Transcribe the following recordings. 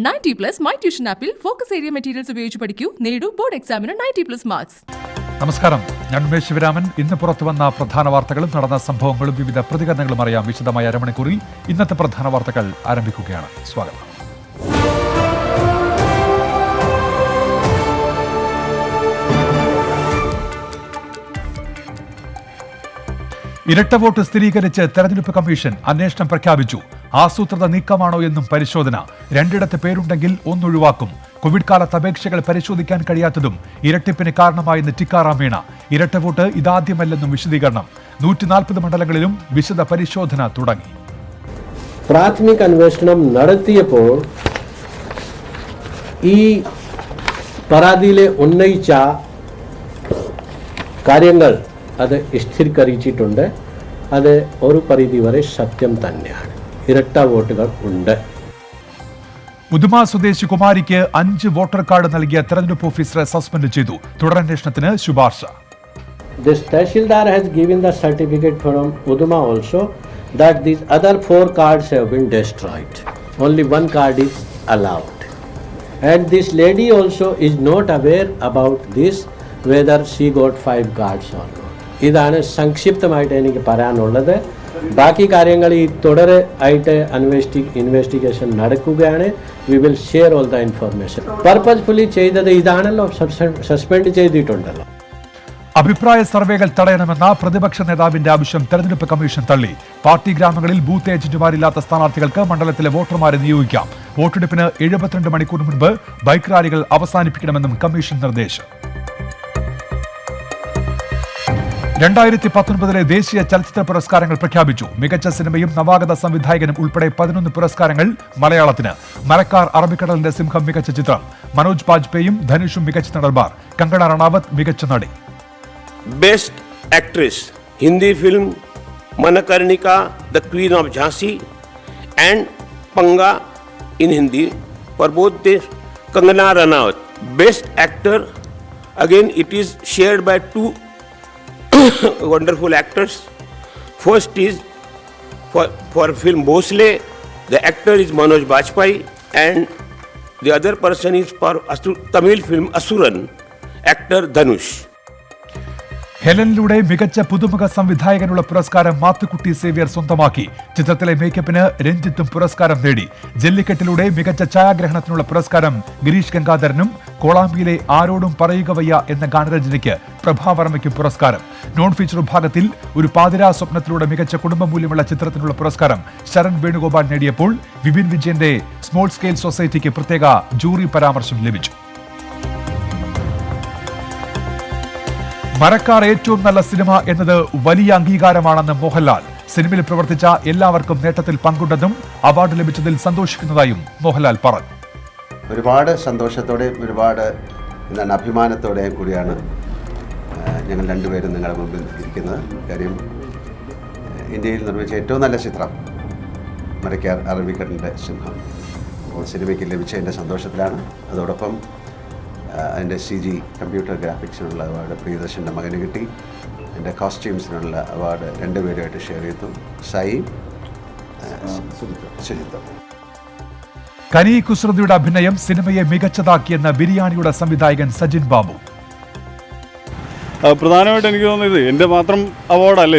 90+ my tuition ആപ്പിൽ focus area materials ഉപയോഗിച്ച് പഠിക്കൂ. നേടൂ ബോർഡ് എക്സാമിന് 90+ മാർക്സ്. നമസ്കാരം, ഞാൻ ഉമേഷ് ശിവരാമൻ. ഇന്ന് പുറത്തുവന്ന പ്രധാന വാർത്തകളും നടന്ന സംഭവങ്ങളും വിവിധ പ്രതികരണങ്ങളും അറിയാം വിശദമായ അരമണിക്കൂറിൽ. ഇന്നത്തെ പ്രധാന വാർത്തകൾ ആരംഭിക്കുകയാണ്. സ്വാഗതം. ഇരട്ട വോട്ട് സ്ഥിരീകരിച്ച് തെരഞ്ഞെടുപ്പ് കമ്മീഷൻ അന്വേഷണം പ്രഖ്യാപിച്ചു. ആസൂത്രിത നീക്കമാണോ എന്നും പരിശോധന. രണ്ടിടത്ത് പേരുണ്ടെങ്കിൽ ഒന്നൊഴിവാക്കും. കോവിഡ് കാലത്ത് അപേക്ഷകൾ പരിശോധിക്കാൻ കഴിയാത്തതും ഇരട്ടിപ്പിന് കാരണമായെന്ന് ടിക്കാറാം മീണ. ഇരട്ട വോട്ട് ഇതാദ്യമല്ലെന്നും വിശദീകരണം. 140 മണ്ഡലങ്ങളിലും വിശദ പരിശോധന തുടങ്ങി. പ്രാഥമിക അന്വേഷണം നടത്തിയപ്പോൾ ഈ പരാതിയിലെ ഉന്നയിച്ച കാര്യങ്ങൾ അത് സ്ഥിരീകരിച്ചിട്ടുണ്ട്. അത് ഒരു പരിധി വരെ സത്യം തന്നെയാണ്. ഇരട്ട വോട്ടുകൾ ഉണ്ട്. ഉദുമ സ്വദേശി കുമാരിക്ക് 5 വോട്ടർ കാർഡ് നൽകിയ തെരഞ്ഞെടുപ്പ് ഓഫീസറെ സസ്പെൻഡ് ചെയ്തു. തുടരന്വേഷണത്തിന് ശുപാർശ. This Tahsildar has given the certificate from Uduma also that these other 4 cards have been destroyed. Only 1 card is allowed. And this lady also is not aware about this, whether she got 5 cards or not. ഇതാണ് സംക്ഷിപ്തമായിട്ട് എനിക്ക് പറയാനുള്ളത്. ബാക്കി കാര്യങ്ങൾ ഈ തുടരെ ആയിട്ട് investigation നടക്കുകയാണ്. We will share all the information. Purposefully ചെയ്തത് ഇതാണല്ലോ, സസ്പെൻഡ് ചെയ്തിട്ടുണ്ടല്ലോ. അഭിപ്രായ സർവേകൾ തടയണമെന്ന പ്രതിപക്ഷ നേതാവിന്റെ ആവശ്യം തെരഞ്ഞെടുപ്പ് കമ്മീഷൻ തള്ളി. പാർട്ടി ഗ്രാമങ്ങളിൽ ബൂത്ത് ഏജന്റുമാരില്ലാത്ത സ്ഥാനാർത്ഥികൾക്ക് മണ്ഡലത്തിലെ വോട്ടർമാരെ നിയോഗിക്കാം. വോട്ടെടുപ്പിന് 72 മണിക്കൂർ മുൻപ് ബൈക്ക് റാലികൾ അവസാനിപ്പിക്കണമെന്നും കമ്മീഷൻ നിർദ്ദേശം. 2019 ദേശീയ ചലച്ചിത്ര പുരസ്കാരങ്ങൾ പ്രഖ്യാപിച്ചു. മികച്ച സിനിമയും നവാഗത സംവിധായകനും ഉൾപ്പെടെ 11 പുരസ്കാരങ്ങൾ മലയാളത്തിന്. മരക്കാർ, അറബിക്കടലിന്റെ സിംഹം മികച്ച ചിത്രം. മനോജ് ബാജ്പേയും ധനുഷും മികച്ച നടന്മാർ. കങ്കണ റണാവത്ത് മികച്ച നടി. Best actress Hindi film Manikarnika the queen of Jhansi and Panga in Hindi for both the Kangana Ranaut. Best actor again it is shared by 2 wonderful actors. First is for film Bhosle, the actor is Manoj Bajpayee and the other person is for Tamil film Asuran, actor Dhanush. ഹെലനിലൂടെ മികച്ച പുതുമുഖ സംവിധായകനുള്ള പുരസ്കാരം Mathukutty Xavier സ്വന്തമാക്കി. ചിത്രത്തിലെ മേക്കപ്പിന് രഞ്ജിത്തും പുരസ്കാരം നേടി. ജല്ലിക്കെട്ടിലൂടെ മികച്ച ഛായാഗ്രഹണത്തിനുള്ള പുരസ്കാരം ഗിരീഷ് ഗംഗാധരനും കോളാമ്പിയിലെ ആരോടും പറയുക വയ്യ എന്ന ഗാനരചനയ്ക്ക് പ്രഭാവർമ്മയ്ക്കും പുരസ്കാരം. നോൺ ഫീച്ചർ വിഭാഗത്തിൽ ഒരു പാതിരാ സ്വപ്നത്തിലൂടെ മികച്ച കുടുംബമൂല്യമുള്ള ചിത്രത്തിനുള്ള പുരസ്കാരം ശരൺ വേണുഗോപാൽ നേടിയപ്പോൾ വിപിൻ വിജയന്റെ സ്മോൾ സ്കെയിൽ സൊസൈറ്റിക്ക് പ്രത്യേക ജൂറി പരാമർശം ലഭിച്ചു. മരക്കാർ ഏറ്റവും നല്ല സിനിമ എന്നത് വലിയ അംഗീകാരമാണെന്ന് മോഹൻലാൽ. സിനിമയിൽ പ്രവർത്തിച്ച എല്ലാവർക്കും നേട്ടത്തിൽ പങ്കുണ്ടെന്നും അവാർഡ് ലഭിച്ചതിൽ സന്തോഷിക്കുന്നതായും മോഹൻലാൽ പറഞ്ഞു. ഒരുപാട് സന്തോഷത്തോടെയും ഒരുപാട് അഭിമാനത്തോടെയും കൂടിയാണ് ഞങ്ങൾ രണ്ടുപേരും നിങ്ങളുടെ മുമ്പിൽ ഇരിക്കുന്നത്. കാര്യം ഇന്ത്യയിൽ നിർമ്മിച്ച ഏറ്റവും നല്ല ചിത്രം മരക്കാർ, അറബിക്കടലിന്റെ സിംഹം സിനിമയ്ക്ക് ലഭിച്ചതിൻ്റെ സന്തോഷത്തിലാണ്. അതോടൊപ്പം അതിൻ്റെ CG കമ്പ്യൂട്ടർ ഗ്രാഫിക്സിനുള്ള അവാർഡ് പ്രിയദർശൻ്റെ മകന് കിട്ടി. എൻ്റെ കോസ്റ്റ്യൂംസിനുള്ള അവാർഡ് 2 പേരുമായിട്ട് ഷെയർ ചെയ്തു, സായി സുജിത്ത്. കനി കുസൃതിയുടെ അഭിനയം സിനിമയെ മികച്ചതാക്കിയെന്ന ബിരിയാണിയുടെ സംവിധായകൻ സജിൻ ബാബു. പ്രധാനമായിട്ട് എനിക്ക് തോന്നുന്നത് എൻ്റെ മാത്രം അവാർഡല്ല,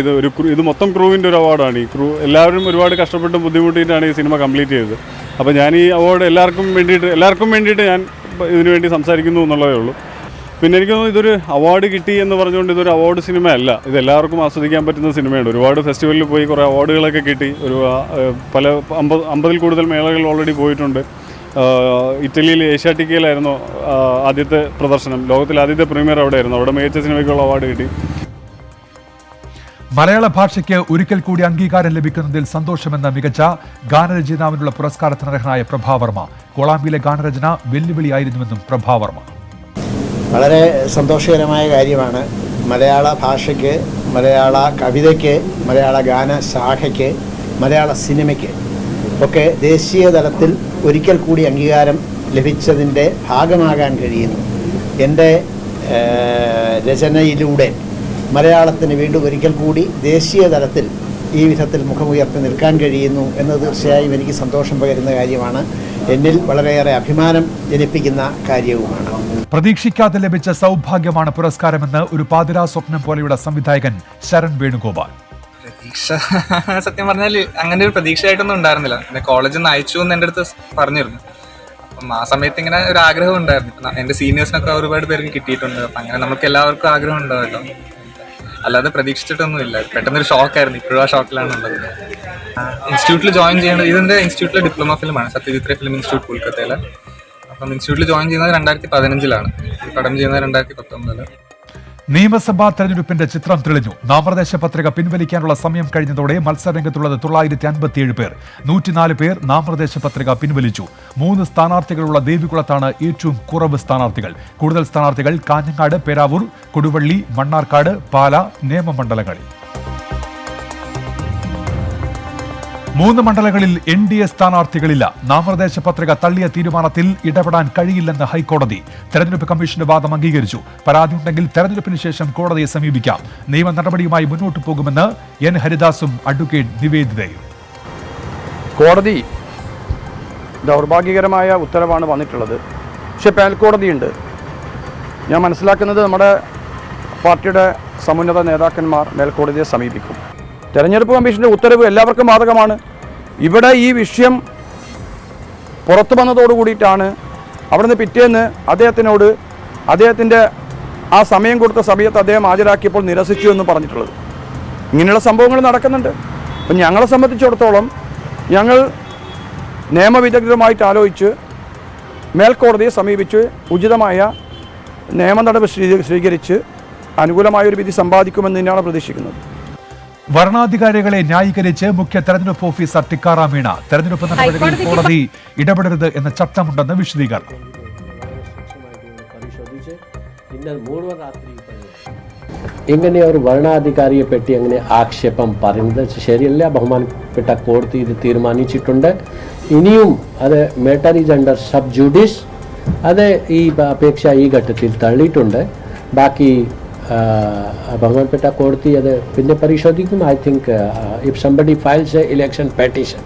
ഇത് മൊത്തം ക്രൂവിൻ്റെ ഒരു അവാർഡാണ്. ഈ ക്രൂ എല്ലാവരും ഒരുപാട് കഷ്ടപ്പെട്ട് ബുദ്ധിമുട്ടിയിട്ടാണ് ഈ സിനിമ കംപ്ലീറ്റ് ചെയ്തത്. അപ്പോൾ ഞാൻ ഈ അവാർഡ് എല്ലാവർക്കും വേണ്ടിയിട്ട് ഞാൻ ഇതിനു വേണ്ടി സംസാരിക്കുന്നു എന്നുള്ളതേ ഉള്ളൂ. പിന്നെ എനിക്ക് തോന്നുന്നു ഇതൊരു അവാർഡ് കിട്ടി എന്ന് പറഞ്ഞുകൊണ്ട് ഇതൊരു അവാർഡ് സിനിമയല്ല, ഇത് എല്ലാവർക്കും ആസ്വദിക്കാൻ പറ്റുന്ന സിനിമയാണ്. ഒരുപാട് ഫെസ്റ്റിവലിൽ പോയി കുറേ അവാർഡുകളൊക്കെ കിട്ടി. പല 50-ൽ കൂടുതൽ മേളകൾ ഓൾറെഡി പോയിട്ടുണ്ട്. ഇറ്റലിയിൽ ഏഷ്യാറ്റിക്കയിലായിരുന്നു ആദ്യത്തെ പ്രദർശനം, ലോകത്തിലെ ആദ്യത്തെ പ്രീമിയർ അവിടെ ആയിരുന്നു. അവിടെ മികച്ച സിനിമയ്ക്കുള്ള അവാർഡ് കിട്ടി. മലയാള ഭാഷയ്ക്ക് ഒരിക്കൽ കൂടി അംഗീകാരം ലഭിക്കുന്നതിൽ സന്തോഷമെന്ന മികച്ച ഗാനരചയിതാവിനുള്ള പുരസ്കാരത്തിന് അർഹനായ പ്രഭാവർമ്മ. കോളാമ്പിയിലെ ഗാനരചന വെല്ലുവിളിയായിരുന്നുവെന്നും പ്രഭാവർമ്മ. വളരെ സന്തോഷകരമായ കാര്യമാണ്. മലയാള ഭാഷയ്ക്ക്, മലയാള കവിതയ്ക്ക്, മലയാള ഗാനശാഖയ്ക്ക്, മലയാള സിനിമയ്ക്ക് ഒക്കെ ദേശീയ തലത്തിൽ ഒരിക്കൽ കൂടി അംഗീകാരം ലഭിച്ചതിൻ്റെ ഭാഗമാകാൻ കഴിയുന്നു. എൻ്റെ രചനയിലൂടെ മലയാളത്തിന് വീണ്ടും ഒരിക്കൽ കൂടി ദേശീയ തലത്തിൽ ഈ വിധത്തിൽ മുഖമുയർത്തി നിൽക്കാൻ കഴിയുന്നു എന്നത് തീർച്ചയായും എനിക്ക് സന്തോഷം പകരുന്ന കാര്യമാണ്. എന്നിൽ വളരെയേറെ അഭിമാനം ജനിപ്പിക്കുന്ന കാര്യവുമാണ്. പ്രതീക്ഷിക്കാതെ ലഭിച്ച സൗഭാഗ്യമാണ് പുരസ്കാരമെന്ന് ഒരു പാതിരാ സ്വപ്നം പോലെയുള്ള സംവിധായകൻ ശരൺ വേണുഗോപാൽ. പ്രതീക്ഷ സത്യം പറഞ്ഞാൽ അങ്ങനെ ഒരു പ്രതീക്ഷയായിട്ടൊന്നും ഉണ്ടായിരുന്നില്ല. പിന്നെ കോളേജിൽ നിന്ന് അയച്ചു എന്ന് എൻ്റെ അടുത്ത് പറഞ്ഞിരുന്നു. അപ്പം ആ സമയത്ത് ഇങ്ങനെ ഒരു ആഗ്രഹം ഉണ്ടായിരുന്നു. ഇപ്പം എൻ്റെ സീനിയേഴ്സിനൊക്കെ ഒരുപാട് പേർക്ക് കിട്ടിയിട്ടുണ്ട്. അപ്പം അങ്ങനെ നമുക്ക് എല്ലാവർക്കും ആഗ്രഹം ഉണ്ടാവുമല്ലോ. അല്ലാതെ പ്രതീക്ഷിച്ചിട്ടൊന്നുമില്ല. പെട്ടെന്നൊരു ഷോക്കായിരുന്നു. ഇപ്പോഴും ആ ഷോക്കിലാണുള്ളത്. ഇൻസ്റ്റിറ്റ്യൂട്ടിൽ ജോയിൻ ചെയ്യേണ്ടത് ഇതിൻ്റെ ഇൻസ്റ്റിറ്റ്യൂട്ടിലെ ഡിപ്ലോമ ഫിലിമാണ്, സത്യജിത് റേ ഫിലിം ഇൻസ്റ്റിറ്റ്യൂട്ട് കൊൽക്കത്തയിൽ. അപ്പം ഇൻസ്റ്റിറ്റ്യൂട്ടിൽ ജോയിൻ ചെയ്യുന്നത് 2015 പഠനം ചെയ്യുന്നത് 2019. നിയമസഭാ തെരഞ്ഞെടുപ്പിന്റെ ചിത്രം തെളിഞ്ഞു. നാമനിർദ്ദേശ പത്രിക പിൻവലിക്കാനുള്ള സമയം കഴിഞ്ഞതോടെ മത്സരരംഗത്തുള്ളത് 957 പേർ. 104 പേർ നാമനിർദ്ദേശ പത്രിക പിൻവലിച്ചു. 3 സ്ഥാനാർത്ഥികളുള്ള ദേവികുളത്താണ് ഏറ്റവും കുറവ് സ്ഥാനാർത്ഥികൾ. കൂടുതൽ സ്ഥാനാർത്ഥികൾ കാഞ്ഞങ്ങാട്, പേരാവൂർ, കൊടുവള്ളി, മണ്ണാർക്കാട്, പാല, നേമമണ്ഡലങ്ങളിൽ. 3 മണ്ഡലങ്ങളിൽ NDA സ്ഥാനാർത്ഥികളില്ല. നാമനിർദ്ദേശ പത്രിക തള്ളിയ തീരുമാനത്തിൽ ഇടപെടാൻ കഴിയില്ലെന്ന് ഹൈക്കോടതി. തെരഞ്ഞെടുപ്പ് കമ്മീഷന്റെ വാദം അംഗീകരിച്ചു. പരാതിയുണ്ടെങ്കിൽ തെരഞ്ഞെടുപ്പിന് ശേഷം കോടതിയെ സമീപിക്കാം. നിയമ നടപടിയുമായി മുന്നോട്ടു പോകുമെന്ന് N ഹരിദാസും അഡ്വക്കേറ്റ് നിവേദിതയും. കോടതി ദൗർഭാഗ്യകരമായ ഉത്തരവാണ് വന്നിട്ടുള്ളത്. പക്ഷേ മേൽക്കോടതിയുണ്ട്. ഞാൻ മനസ്സിലാക്കുന്നത് നമ്മുടെ പാർട്ടിയുടെ സമുന്നത നേതാക്കന്മാർ മേൽക്കോടതിയെ സമീപിക്കും. തെരഞ്ഞെടുപ്പ് കമ്മീഷൻ്റെ ഉത്തരവ് എല്ലാവർക്കും ബാധകമാണ്. ഇവിടെ ഈ വിഷയം പുറത്തു വന്നതോടുകൂടിയിട്ടാണ് അവിടുന്ന് പിറ്റേന്ന് അദ്ദേഹത്തിൻ്റെ ആ സമയം കൊടുത്ത സമയത്ത് അദ്ദേഹം ഹാജരാക്കിയപ്പോൾ നിരസിച്ചു എന്ന് പറഞ്ഞിട്ടുള്ളത്. ഇങ്ങനെയുള്ള സംഭവങ്ങൾ നടക്കുന്നുണ്ട്. അപ്പം ഞങ്ങളെ സംബന്ധിച്ചിടത്തോളം ഞങ്ങൾ നിയമവിദഗ്ധരുമായിട്ട് ആലോചിച്ച് മേൽക്കോടതിയെ സമീപിച്ച് ഉചിതമായ നിയമ നടപടി സ്വീകരിച്ച് അനുകൂലമായൊരു വിധി സമ്പാദിക്കുമെന്ന് തന്നെയാണ് പ്രതീക്ഷിക്കുന്നത്. വരണാധികാരികളെ ന്യായീകരിച്ച് മുഖ്യ തെരഞ്ഞെടുപ്പ് ഓഫീസർ ടിക്കാറാം മീണ. തെരഞ്ഞെടുപ്പ് നടപടികളിൽ കോടതി ഇടപെടരുത് എന്ന ചട്ടമുണ്ടെന്ന് വിശദീകരണം. ഇങ്ങനെ ഒരു വരണാധികാരിയെ പറ്റി അങ്ങനെ ആക്ഷേപം പറയുന്നത് ശരിയല്ല. ബഹുമാനപ്പെട്ട കോടതി ഇത് തീരുമാനിച്ചിട്ടുണ്ട്. ഇനിയും അത് matter is under sub judice. അത് ഈ അപേക്ഷ ഈ ഘട്ടത്തിൽ തള്ളിയിട്ടുണ്ട്. ബാക്കി ബഹുമാനപ്പെട്ട കോടതി അത് പിന്നെ പരിശോധിക്കും. I think if somebody files A election petition,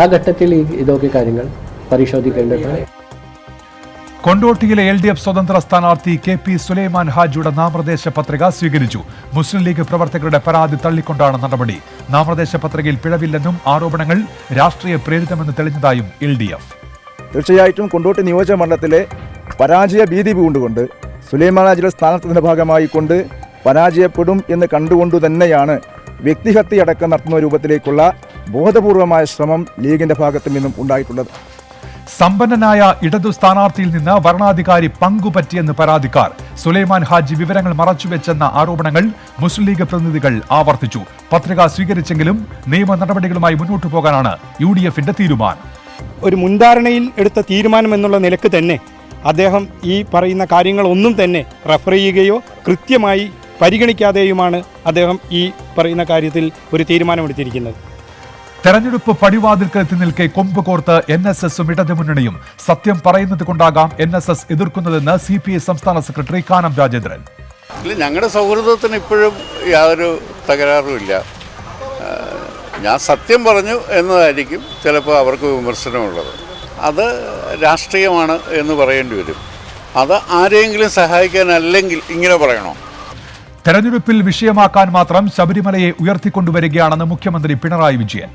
ആ ഘട്ടത്തിൽ ഇതൊക്കെ കാര്യങ്ങൾ പരിശോധിക്കേണ്ടതാണ്. കൊണ്ടോട്ടിയിലെ LDF സ്വതന്ത്ര സ്ഥാനാർത്ഥി KP സുലൈമാൻ ഹാജിയുടെ നാമനിർദ്ദേശ പത്രിക സ്വീകരിച്ചു. മുസ്ലിം ലീഗ് പ്രവർത്തകരുടെ പരാതി തള്ളിക്കൊണ്ടാണ് നടപടി. നാമനിർദ്ദേശ പത്രികയിൽ പിഴവില്ലെന്നും ആരോപണങ്ങൾ രാഷ്ട്രീയ പ്രേരിതമെന്ന് തെളിഞ്ഞതായും LDF. തീർച്ചയായിട്ടും കൊണ്ടോട്ടി നിയോജക മണ്ഡലത്തിലെ പരാജയ ഭീതി പൂണ്ടുകൊണ്ട് സുലൈമാൻ ഹാജിയുടെ സ്ഥാനാർത്ഥിയുടെ ഭാഗമായി കൊണ്ട് പരാജയപ്പെടും എന്ന് കണ്ടുകൊണ്ടു തന്നെയാണ് വ്യക്തിഹത്യയടക്കം നടത്തുന്ന രൂപത്തിലേക്കുള്ള ബോധപൂർവമായ ശ്രമം ലീഗിന്റെ ഭാഗത്തു നിന്നും ഉണ്ടായിട്ടുള്ളത്. സമ്പന്നനായ ഇടതു സ്ഥാനാർത്ഥിയിൽ നിന്ന് വരണാധികാരി പങ്കുപറ്റിയെന്ന് പരാതിക്കാർ. സുലൈമാൻ ഹാജി വിവരങ്ങൾ മറച്ചുവെച്ചെന്ന ആരോപണങ്ങൾ മുസ്ലിം ലീഗ് പ്രതിനിധികൾ ആവർത്തിച്ചു. പത്രിക സ്വീകരിച്ചെങ്കിലും നിയമ നടപടികളുമായി മുന്നോട്ടു പോകാനാണ് UDFന്റെ തീരുമാനം. ഒരു മുൻധാരണയിൽ എടുത്ത തീരുമാനം എന്നുള്ള നിലക്ക് തന്നെ അദ്ദേഹം ഈ പറയുന്ന കാര്യങ്ങളൊന്നും തന്നെ റെഫർ ചെയ്യുകയോ കൃത്യമായി പരിഗണിക്കാതെയുമാണ് അദ്ദേഹം ഈ പറയുന്ന കാര്യത്തിൽ ഒരു തീരുമാനമെടുത്തിരിക്കുന്നത്. തെരഞ്ഞെടുപ്പ് പടിവാതിൽക്കൽ എത്തി നിൽക്കെ കൊമ്പ് കോർത്ത് NSSും ഇടതുമുന്നണിയും. സത്യം പറയുന്നത് കൊണ്ടാകാം NSS എതിർക്കുന്നതെന്ന് CPI സംസ്ഥാന സെക്രട്ടറി കാനം രാജേന്ദ്രൻ. ഞങ്ങളുടെ സൗഹൃദത്തിന് ഇപ്പോഴും യാതൊരു തകരാറുമില്ല. ഞാൻ സത്യം പറഞ്ഞു എന്നതായിരിക്കും ചിലപ്പോൾ അവർക്ക് വിമർശനമുള്ളത്. അത് രാഷ്ട്രീയമാണ് എന്ന് പറയേണ്ടി വരും. അത് ആരെയെങ്കിലും സഹായിക്കാനല്ലെങ്കിൽ ഇങ്ങനെ പറയണോ? തെരഞ്ഞെടുപ്പിൽ വിഷയമാക്കാൻ മാത്രം ശബരിമലയെ ഉയർത്തിക്കൊണ്ടുവരികയാണെന്ന് മുഖ്യമന്ത്രി പിണറായി വിജയൻ.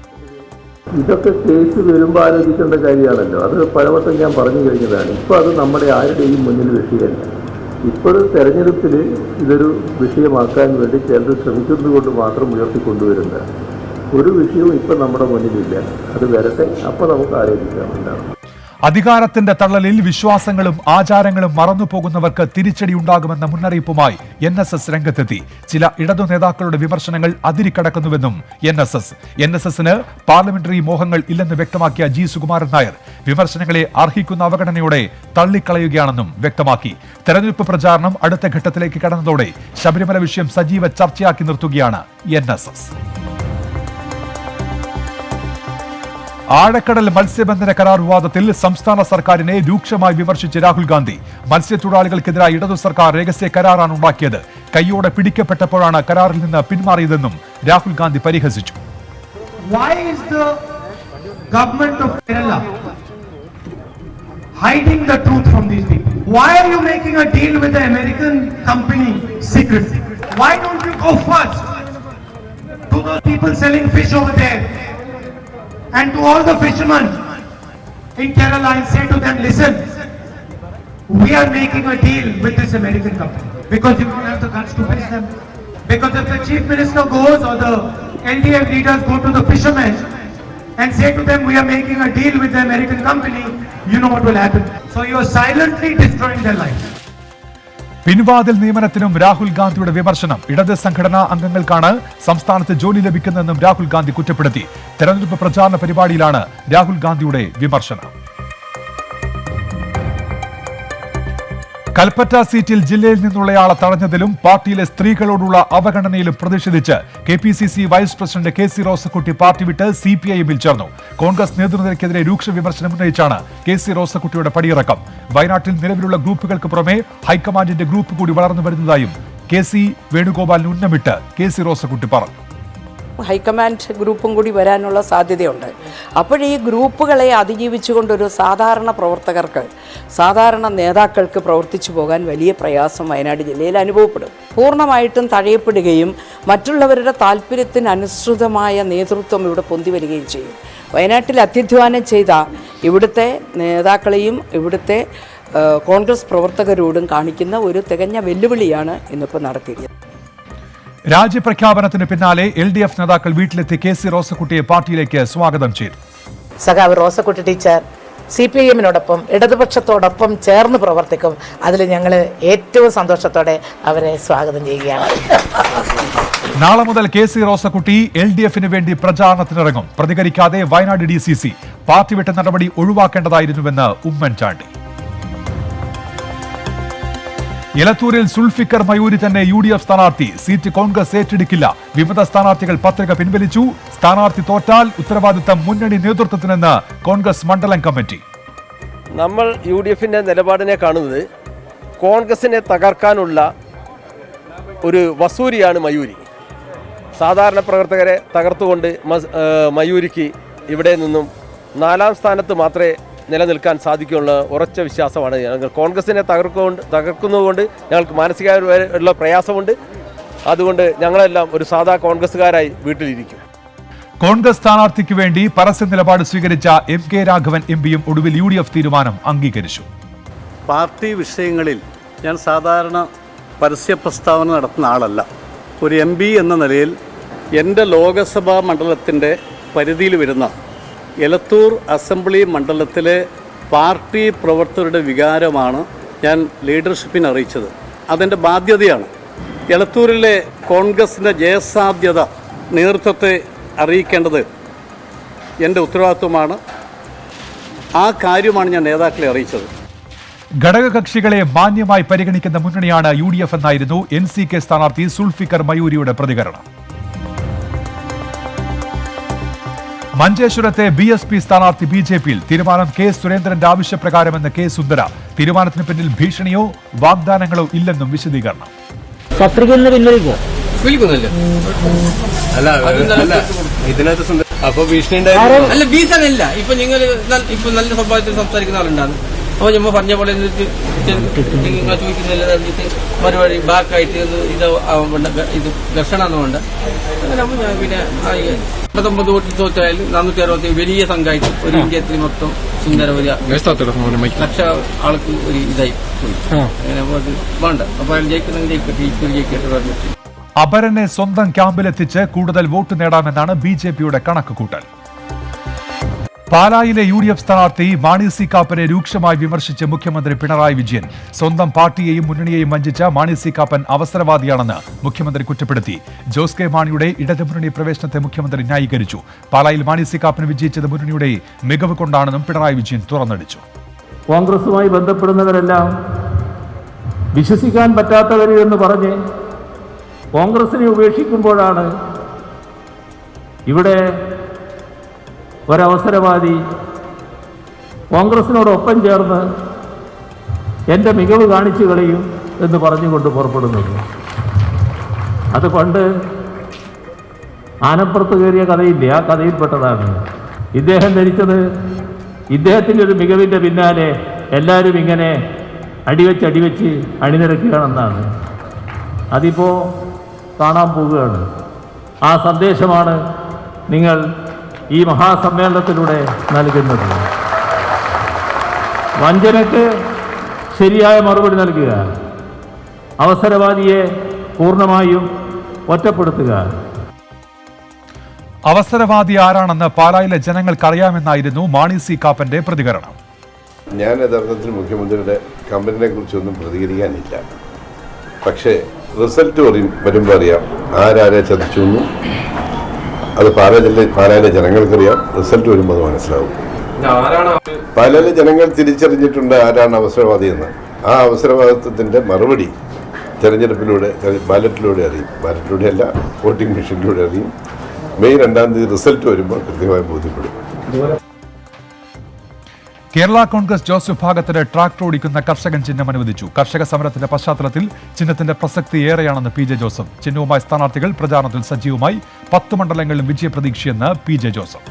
ഇതൊക്കെ കേസ് വരുമ്പോൾ ആലോചിക്കേണ്ട കാര്യമാണല്ലോ. അത് പലവട്ടം ഞാൻ പറഞ്ഞു കഴിഞ്ഞതാണ്. ഇപ്പോൾ അത് നമ്മുടെ ആരുടെയും മുന്നിൽ വിഷയമല്ല. ഇപ്പോഴും തെരഞ്ഞെടുപ്പിൽ ഇതൊരു വിഷയമാക്കാൻ വേണ്ടി ചിലർ ശ്രമിക്കുന്നതുകൊണ്ട് മാത്രം ഉയർത്തിക്കൊണ്ടുവരുന്ന ഒരു വിഷയവും ഇപ്പം നമ്മുടെ മുന്നിലില്ല. അത് വരട്ടെ, അപ്പോൾ നമുക്ക് ആലോചിക്കാം എന്താണ്. അധികാരത്തിന്റെ തള്ളലിൽ വിശ്വാസങ്ങളും ആചാരങ്ങളും മറന്നുപോകുന്നവർക്ക് തിരിച്ചടി ഉണ്ടാകുമെന്ന മുന്നറിയിപ്പുമായി NSS രംഗത്തെത്തി. ചില ഇടതു നേതാക്കളുടെ വിമർശനങ്ങൾ അതിരിക്കടക്കുന്നുവെന്നും NSSന് പാർലമെന്ററി മോഹങ്ങൾ ഇല്ലെന്ന് വ്യക്തമാക്കിയ G സുകുമാരൻ നായർ വിമർശനങ്ങളെ അർഹിക്കുന്ന അവഗണനയോടെ തള്ളിക്കളയുകയാണെന്നും വ്യക്തമാക്കി. തെരഞ്ഞെടുപ്പ് പ്രചാരണം അടുത്ത ഘട്ടത്തിലേക്ക് കടന്നതോടെ ശബരിമല വിഷയം സജീവ ചർച്ചയാക്കി നിർത്തുകയാണ് NSS. ആഴക്കടൽ മത്സ്യബന്ധന കരാർ വിവാദത്തിൽ സംസ്ഥാന സർക്കാരിനെ രൂക്ഷമായി വിമർശിച്ച് രാഹുൽ ഗാന്ധി. മത്സ്യത്തൊഴിലാളികൾക്കെതിരായി ഇടതു സർക്കാർ രഹസ്യ കരാറാണ് ഉണ്ടാക്കിയത്. കൈയോടെ പിടിക്കപ്പെട്ടപ്പോഴാണ് കരാറിൽ നിന്ന് പിന്മാറിയതെന്നും രാഹുൽ ഗാന്ധി പരിഹസിച്ചു. Why is the government of Kerala hiding the truth from these people? Why are you making a deal with the American company secretly? Why don't you go first to those people selling fish over there and to all the fishermen in Kerala and say to them, listen, we are making a deal with this American company, because you don't have the guts to face them. Because if the chief minister goes or the LDF leaders go to the fishermen and say to them, we are making a deal with the American company, you know what will happen. So you are silently destroying their lives. പിൻവാതിൽ നിയമനത്തിനും രാഹുൽ ഗാന്ധിയുടെ വിമർശനം. ഇടത് സംഘടനാ അംഗങ്ങൾക്കാണ് സംസ്ഥാനത്ത് ജോലി ലഭിക്കുന്നതെന്നും രാഹുൽ ഗാന്ധി കുറ്റപ്പെടുത്തി. തെരഞ്ഞെടുപ്പ് പ്രചാരണ പരിപാടിയിലാണ് രാഹുൽ ഗാന്ധിയുടെ വിമർശനം. കൽപ്പറ്റ സീറ്റിൽ ജില്ലയിൽ നിന്നുള്ളയാളെ തടഞ്ഞതിലും പാർട്ടിയിലെ സ്ത്രീകളോടുള്ള അവഗണനയിലും പ്രതിഷേധിച്ച് KPCC vice president KC Rosakutty പാർട്ടി വിട്ട് CPIM-ൽ ചേർന്നു. കോൺഗ്രസ് നേതൃനിരക്കെതിരെ രൂക്ഷ വിമർശനം ഉന്നയിച്ചാണ് KC റോസക്കുട്ടിയുടെ പടിയിറക്കം. വയനാട്ടിൽ നിലവിലുള്ള ഗ്രൂപ്പുകൾക്ക് പുറമെ ഹൈക്കമാൻഡിന്റെ ഗ്രൂപ്പ് കൂടി വളർന്നു വരുന്നതായും KC വേണുഗോപാലിന് ഉന്നമിട്ട് KC റോസക്കുട്ടി പറഞ്ഞു. ഹൈക്കമാൻഡ് ഗ്രൂപ്പും കൂടി വരാനുള്ള സാധ്യതയുണ്ട്. അപ്പോൾ ഈ ഗ്രൂപ്പുകളെ അതിജീവിച്ചുകൊണ്ടൊരു സാധാരണ പ്രവർത്തകർക്ക്, സാധാരണ നേതാക്കൾക്ക് പ്രവർത്തിച്ചു പോകാൻ വലിയ പ്രയാസം വയനാട് ജില്ലയിൽ അനുഭവപ്പെടും. പൂർണ്ണമായിട്ടും തഴയപ്പെടുകയും മറ്റുള്ളവരുടെ താല്പര്യത്തിനനുസൃതമായ നേതൃത്വം ഇവിടെ പൊന്തി വരികയും ചെയ്യും. വയനാട്ടിൽ അത്യധ്വാനം ചെയ്ത ഇവിടുത്തെ നേതാക്കളെയും ഇവിടുത്തെ കോൺഗ്രസ് പ്രവർത്തകരോടും കാണിക്കുന്ന ഒരു തികഞ്ഞ വെല്ലുവിളിയാണ് ഇന്നിപ്പോൾ നടത്തിയിരിക്കുന്നത്. രാജ്യപ്രഖ്യാപനത്തിന് പിന്നാലെ LDF നേതാക്കൾ വീട്ടിലെത്തി KC റോസക്കുട്ടിയെ പാർട്ടിയിലേക്ക് സ്വാഗതം ചെയ്തു. സഖാവ് റോസക്കുട്ടി ടീച്ചർ CPIM-നോടൊപ്പം ഇടതുപക്ഷത്തോടൊപ്പം ചേർന്ന് പ്രവർത്തിക്കും. അതിൽ ഞങ്ങൾ ഏറ്റവും സന്തോഷത്തോടെ അവരെ സ്വാഗതം ചെയ്യുകയാണ്. നാളെ മുതൽ KC റോസക്കുട്ടി LDF-ന് വേണ്ടി പ്രചാരണത്തിനിറങ്ങും. പ്രതികരിക്കാതെ വയനാട് DCC. പാർട്ടി വിട്ട നടപടി ഒഴിവാക്കേണ്ടതായിരുന്നുവെന്ന് ഉമ്മൻചാണ്ടി. എലത്തൂരിൽ സുൽഫിക്കർ മയൂരി തന്നെ UDF സ്ഥാനാർത്ഥി. സീറ്റ് കോൺഗ്രസ് ഏറ്റെടുക്കില്ല. വിമത സ്ഥാനാർത്ഥികൾ പത്രിക പിൻവലിച്ചു. സ്ഥാനാർത്ഥി തോറ്റാൽ ഉത്തരവാദിത്തം മുന്നണി നേതൃത്വത്തിനെന്ന് കോൺഗ്രസ് മണ്ഡലം കമ്മിറ്റി. നമ്മൾ UDF-ന്റെ നിലപാടിനെ കാണുന്നത് കോൺഗ്രസിനെ തകർക്കാനുള്ള ഒരു വസൂരിയാണ് മയൂരി. സാധാരണ പ്രവർത്തകരെ തകർത്തുകൊണ്ട് മയൂരിക്ക് ഇവിടെ നിന്നും 4ാം സ്ഥാനത്ത് മാത്രമേ നിലനിൽക്കാൻ സാധിക്കുള്ള ഉറച്ച വിശ്വാസമാണ് ഞങ്ങൾ. കോൺഗ്രസിനെ തകർക്കുന്നതുകൊണ്ട് ഞങ്ങൾക്ക് മാനസികമായുള്ള പ്രയാസമുണ്ട്. അതുകൊണ്ട് ഞങ്ങളെല്ലാം ഒരു സാധാ കോൺഗ്രസ്സുകാരായി വീട്ടിലിരിക്കും. കോൺഗ്രസ് സ്ഥാനാർത്ഥിക്ക് വേണ്ടി പരസ്യ നിലപാട് സ്വീകരിച്ച MK രാഘവൻ MP-യും ഒടുവിൽ UDF തീരുമാനം അംഗീകരിച്ചു. പാർട്ടി വിഷയങ്ങളിൽ ഞാൻ സാധാരണ പരസ്യ പ്രസ്താവന നടത്തുന്ന ആളല്ല. ഒരു MP എന്ന നിലയിൽ എൻ്റെ ലോകസഭാ മണ്ഡലത്തിൻ്റെ പരിധിയിൽ വരുന്ന എലത്തൂർ അസംബ്ലി മണ്ഡലത്തിലെ പാർട്ടി പ്രവർത്തകരുടെ വികാരമാണ് ഞാൻ ലീഡർഷിപ്പിനെ അറിയിച്ചത്. അതെൻ്റെ ബാധ്യതയാണ്. എലത്തൂരിലെ കോൺഗ്രസിൻ്റെ ജയസാധ്യത നേതൃത്വത്തെ അറിയിക്കേണ്ടത് എൻ്റെ ഉത്തരവാദിത്വമാണ്. ആ കാര്യമാണ് ഞാൻ നേതാക്കളെ അറിയിച്ചത്. ഘടകകക്ഷികളെ മാന്യമായി പരിഗണിക്കുന്ന മുന്നണിയാണ് UDF എന്നായിരുന്നു NCK സ്ഥാനാർത്ഥി സുൽഫിക്കർ മയൂരിയുടെ പ്രതികരണം. മഞ്ചേശ്വരത്തെ BSP സ്ഥാനാർത്ഥി BJP-യിൽ. തീരുമാനം K സുരേന്ദ്രന്റെ ആവശ്യപ്രകാരമെന്ന് K സുന്ദര. തീരുമാനത്തിന് പിന്നിൽ ഭീഷണിയോ വാഗ്ദാനങ്ങളോ ഇല്ലെന്നും വിശദീകരണം. പത്രികയിൽ പിൻവലിക്കുമോ? അപ്പൊ ഭീഷണി അല്ല, ഭീഷണില്ല. ഇപ്പൊ നിങ്ങൾ ഇപ്പൊ നല്ല സ്വഭാവത്തിൽ സംസാരിക്കുന്ന ആളുണ്ടാകും. അപ്പോൾ നമ്മൾ പറഞ്ഞ പോലെ നിങ്ങൾ ചോദിക്കുന്നില്ല പറഞ്ഞിട്ട് മറുപടി ബാക്കായിട്ട് ഇത് ഘർഷണമെന്നുണ്ട്. അങ്ങനെ ഞാൻ പിന്നെ 19 വോട്ടിൽ തോറ്റായാലും 460 വലിയ സംഘമായിട്ട് ഒരു ഇന്ത്യത്തിൽ മൊത്തം സുന്ദര ഒരു ലക്ഷ ആൾക്ക് ഒരു ഇതായി പോയി. അങ്ങനെ അത് വേണ്ട. അപ്പോൾ അയാൾ ജയിക്കുന്നെങ്കിൽ ജയിക്കട്ടെ, ഇപ്പോൾ ജയിക്കട്ടെ പറഞ്ഞിട്ട് അപരനെ സ്വന്തം ക്യാമ്പിലെത്തിച്ച് കൂടുതൽ വോട്ട് നേടാമെന്നാണ് BJP-യുടെ കണക്കുകൂട്ടൽ. പാലായിലെ UDF സ്ഥാനാർത്ഥി മാണി സി കാപ്പനെ രൂക്ഷമായി വിമർശിച്ച് മുഖ്യമന്ത്രി പിണറായി വിജയൻ. സ്വന്തം പാർട്ടിയെയും മുന്നണിയെയും വഞ്ചിച്ച മാണി സി കാപ്പൻ അവസരവാദിയാണെന്ന് മുഖ്യമന്ത്രി കുറ്റപ്പെടുത്തി. ജോസ് കെ മാണിയുടെ ഇടതുമുന്നണി പ്രവേശനത്തെ മുഖ്യമന്ത്രി ന്യായീകരിച്ചു. പാലായിൽ മാണി സി കാപ്പൻ വിജയിച്ചത് മുന്നണിയുടെ മികവ് കൊണ്ടാണെന്നും പിണറായി വിജയൻ തുറന്നടിച്ചു. കോൺഗ്രസുമായി ബന്ധപ്പെടുന്നവരെല്ലാം വിശ്വസിക്കാൻ പറ്റാത്തവരെന്ന് പറഞ്ഞ് കോൺഗ്രസിനെ ഉപേക്ഷിക്കുമ്പോഴാണ് ഇവിടെ ഒരവസരവാദി കോൺഗ്രസിനോടൊപ്പം ചേർന്ന് എൻ്റെ മികവ് കാണിച്ചു കളയും എന്ന് പറഞ്ഞുകൊണ്ട് പുറപ്പെടുന്നത്. അത് പണ്ട് ആനപ്പുറത്ത് കയറിയ കഥയില്ലേ, ആ കഥയിൽപ്പെട്ടതാണ്. ഇദ്ദേഹം ധരിച്ചത് ഇദ്ദേഹത്തിൻ്റെ ഒരു മികവിൻ്റെ പിന്നാലെ എല്ലാവരും ഇങ്ങനെ അടിവെച്ച് അണിനിരക്കുകയാണെന്നാണ്. അതിപ്പോൾ കാണാൻ പോവുകയാണ്. ആ സന്ദേശമാണ് നിങ്ങൾ ഈ മഹാസമ്മേളനത്തിലൂടെ നൽകുന്നത്. വഞ്ചനക്ക് ശരിയായ മറുപടി നൽകുക, അവസരവാദിയെ പൂർണ്ണമായും ഒറ്റപ്പെടുത്തുക. അവസരവാദി ആരാണെന്ന് പാലായിലെ ജനങ്ങൾക്കറിയാമെന്നായിരുന്നു മാണി സി കാപ്പന്റെ പ്രതികരണം. ഞാൻ യഥാർത്ഥത്തിൽ മുഖ്യമന്ത്രിയുടെ കമ്പനിയെ കുറിച്ചൊന്നും പ്രതികരിക്കാനില്ല. പക്ഷേ റിസൾട്ട് വരുമ്പോൾ അറിയാം ആരാരെ ചതിച്ചു എന്നും. അത് പാലായിലെ ജനങ്ങൾക്കറിയാം. റിസൾട്ട് വരുമ്പോൾ അത് മനസ്സിലാവും. പാലായിലെ ജനങ്ങൾ തിരിച്ചറിഞ്ഞിട്ടുണ്ട് ആരാണ് അവസരവാദി എന്ന്. ആ അവസരവാദിത്വത്തിൻ്റെ മറുപടി തെരഞ്ഞെടുപ്പിലൂടെ, ബാലറ്റിലൂടെ അറിയും. ബാലറ്റിലൂടെ അല്ല, വോട്ടിംഗ് മെഷീനിലൂടെ അറിയും. മെയ് 2-ാം തീയതി റിസൾട്ട് വരുമ്പോൾ കൃത്യമായി ബോധ്യപ്പെടും. കേരള കോൺഗ്രസ് ജോസ് വിഭാഗത്തിന് ട്രാക്ടർ ഓടിക്കുന്ന കർഷകൻ ചിഹ്നം അനുവദിച്ചു. കർഷക സമരത്തിന്റെ പശ്ചാത്തലത്തിൽ ചിഹ്നത്തിന്റെ പ്രസക്തി ഏറെയാണെന്ന് പി ജെ ജോസഫ്. ചിഹ്നവുമായി സ്ഥാനാർത്ഥികൾ പ്രചാരണത്തിൽ സജീവമായി. 10 മണ്ഡലങ്ങളിലും വിജയപ്രതീക്ഷയെന്ന് പി ജെ ജോസഫ്.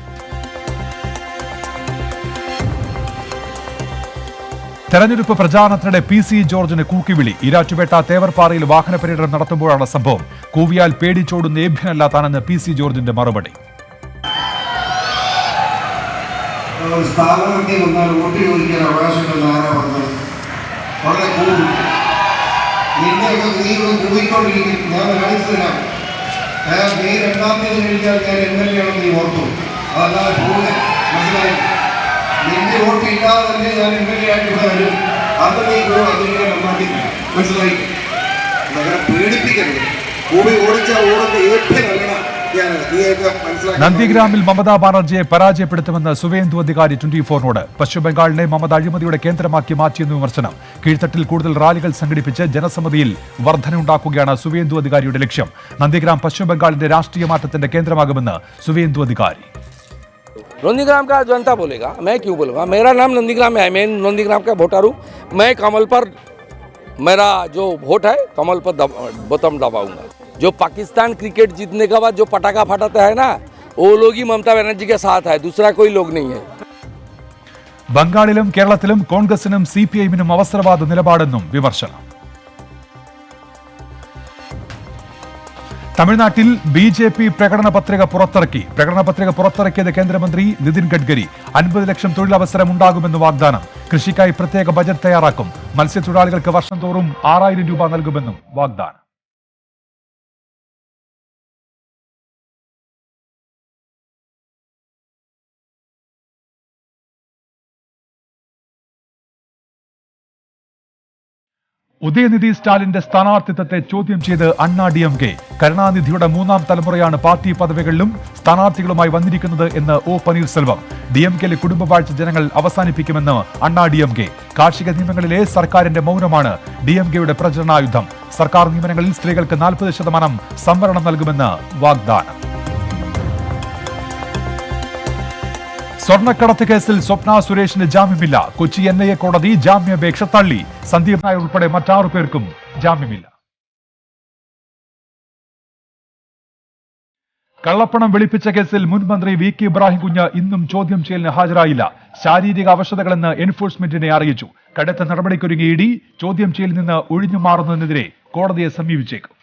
തെരഞ്ഞെടുപ്പ് പ്രചാരണത്തിനിടെ പി സി ജോർജിന് കൂക്കിവിളി. ഈരാറ്റുപേട്ട തേവർപ്പാറയിൽ വാഹന പര്യടനം നടത്തുമ്പോഴാണ് സംഭവം. കൂവിയാൽ പേടിച്ചോടുന്ന ഏഭ്യനല്ല താനെന്ന് പി സി ജോർജിന്റെ മറുപടി. സ്ഥാപനത്തിൽ വന്നാൽ വോട്ട് ചോദിക്കാൻ അവകാശമുണ്ടെന്ന് ആരാ പറഞ്ഞത്? വളരെ കൂടും. നിന്നെയൊക്കെ നീ കൂടിക്കൊണ്ടിരിക്കും. ഞാൻ കാണിച്ചു തരാം. മെയ് 2-ാം തീയതി കഴിഞ്ഞാൽ ഞാൻ MLA ആണെന്ന് നീ ഓർത്തു. അതല്ലാതെ കൂടുതൽ മനസ്സിലായി. നിന്റെ വോട്ട് ഇല്ലാതെ തന്നെ ഞാൻ MLA ആയിട്ട് ഇവിടെ വരും. അത് നീ അതിനെ നന്നാക്കി മനസ്സിലായി. അങ്ങനെ പേടിപ്പിക്കരുത്. കൂടി ഓടിച്ചാൽ ഓടുന്ന ഏറ്റവും നല്ല നന്ദിഗ്രാമിൽ മമതാ ബാനർജിയെ പരാജയപ്പെടുത്തുമെന്ന് സുവേന്ദു അധികാരി 24നോട്. പശ്ചിമബംഗാളിനെ മമത അഴിമതിയുടെ കേന്ദ്രമാക്കി മാറ്റിയെന്ന് വിമർശനം. കീഴ്ത്തട്ടിൽ കൂടുതൽ റാലികൾ സംഘടിപ്പിച്ച് ജനസമ്മതിയിൽ വർധനയുണ്ടാക്കുകയാണ് സുവേന്ദു അധികാരിയുടെ ലക്ഷ്യം. നന്ദിഗ്രാം പശ്ചിമബംഗാളിന്റെ രാഷ്ട്രീയ മാറ്റത്തിന്റെ കേന്ദ്രമാകുമെന്ന് സുവേന്ദു അധികാരി. नंदीग्राम का जनता बोलेगा, मैं क्यों बोलूँगा? मेरा नाम नंदीग्राम है, मैं नंदीग्राम का वोटर हूँ. मैं कमल पर मेरा जो वोट है कमल पर बटन दबाऊंगा. जो पाकिस्तान क्रिकेट जीतने के बाद जो पटाखा फटाता है ना, वो लोग ही ममता बनर्जी के साथ है, दूसरा कोई लोग नहीं है. ബംഗാളിലും കേരളത്തിലും കോൺഗ്രസിനും CPIഎമ്മിനും അവസരവാദ നിലപാടെന്നും വിമർശനം. തമിഴ്നാട്ടിൽ BJP പ്രകടന പത്രിക പുറത്തിറക്കി. പ്രകടന പത്രിക പുറത്തിറക്കിയത് കേന്ദ്രമന്ത്രി നിതിൻ ഗഡ്കരി. 50 ലക്ഷം തൊഴിലവസരം ഉണ്ടാകുമെന്ന് വാഗ്ദാനം. കൃഷിക്കായി പ്രത്യേക ബജറ്റ് തയ്യാറാക്കും. മത്സ്യത്തൊഴിലാളികൾക്ക് വർഷം തോറും 6000 രൂപ നൽകുമെന്നും വാഗ്ദാനം. ഉദയനിധി സ്റ്റാലിന്റെ സ്ഥാനാർത്ഥിത്വത്തെ ചോദ്യം ചെയ്ത് അണ്ണാ DMK. കരുണാനിധിയുടെ 3ാം തലമുറയാണ് പാർട്ടി പദവികളിലും സ്ഥാനാർത്ഥികളുമായി വന്നിരിക്കുന്നത് എന്ന് O പനീർസെൽവം. DMKയിലെ കുടുംബവാഴ്ച ജനങ്ങൾ അവസാനിപ്പിക്കുമെന്ന് അണ്ണാ DMK. കാർഷിക നിയമങ്ങളിലെ സർക്കാരിന്റെ മൗനമാണ് DMKയുടെ പ്രചരണായുധം. സർക്കാർ നിയമനങ്ങളിൽ സ്ത്രീകൾക്ക് 40% സംവരണം നൽകുമെന്ന് വാഗ്ദാനം. സ്വർണ്ണക്കടത്ത് കേസിൽ സ്വപ്ന സുരേഷിന് ജാമ്യമില്ല. കൊച്ചി NIA കോടതി ജാമ്യാപേക്ഷ തള്ളി. സന്ദീപ് നായർ ഉൾപ്പെടെ മറ്റാറു പേർക്കും ജാമ്യമില്ല. കള്ളപ്പണം വെളുപ്പിച്ച കേസിൽ മുൻ മന്ത്രി VK ഇബ്രാഹിം കുഞ്ഞ് ഇന്നും ചോദ്യം ചെയ്യലിന് ഹാജരായില്ല. ശാരീരിക അവശതകളെന്ന് എൻഫോഴ്സ്മെന്റിനെ അറിയിച്ചു. കടുത്ത നടപടിക്കൊരുങ്ങി ED ചോദ്യം ചെയ്യലിൽ നിന്ന് ഒഴിഞ്ഞു മാറുന്നതിനെതിരെ കോടതിയെ സമീപിച്ചേക്കും.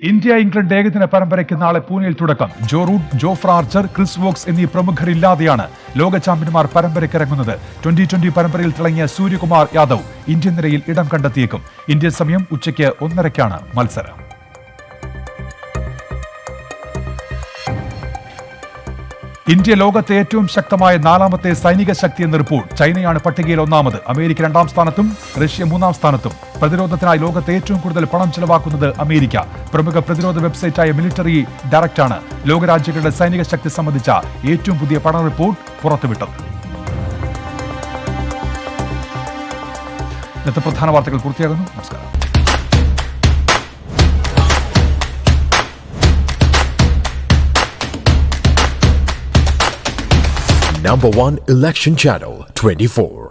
ഇന്ത്യ ഇംഗ്ലണ്ട് ഏകദിന പരമ്പരയ്ക്ക് നാളെ പൂനെയിൽ തുടക്കം. Joe Root, Jofra Archer, Chris Woakes എന്നീ പ്രമുഖരില്ലാതെയാണ് ലോക ചാമ്പ്യന്മാർ പരമ്പരയ്ക്കിറങ്ങുന്നത്. 2020 പരമ്പരയിൽ തിളങ്ങിയ സൂര്യകുമാർ യാദവ് ഇന്ത്യൻ നിരയിൽ ഇടം കണ്ടെത്തിയേക്കും. ഇന്ത്യൻ സമയം ഉച്ചയ്ക്ക് 1:30-ക്കാണ് മത്സരം. ഇന്ത്യ ലോകത്തെ ഏറ്റവും ശക്തമായ 4ാമത്തെ സൈനിക ശക്തി എന്ന റിപ്പോർട്ട്. ചൈനയാണ് പട്ടികയിൽ 1ാമത്. അമേരിക്ക 2ാം സ്ഥാനത്തും റഷ്യ 3ാം സ്ഥാനത്തും. പ്രതിരോധത്തിനായി ലോകത്തെ ഏറ്റവും കൂടുതൽ പണം ചെലവാക്കുന്നത് അമേരിക്ക. പ്രമുഖ പ്രതിരോധ വെബ്സൈറ്റായ മിലിറ്ററി ഡയറക്റ്റാണ് ലോകരാജ്യങ്ങളുടെ സൈനിക ശക്തി സംബന്ധിച്ച ഏറ്റവും പുതിയ പഠന റിപ്പോർട്ട് പുറത്തുവിട്ടത്. ഇന്നത്തെ പ്രധാന വാർത്തകൾ പൂർത്തിയാകുന്നു. നമസ്കാരം. number one election channel 24.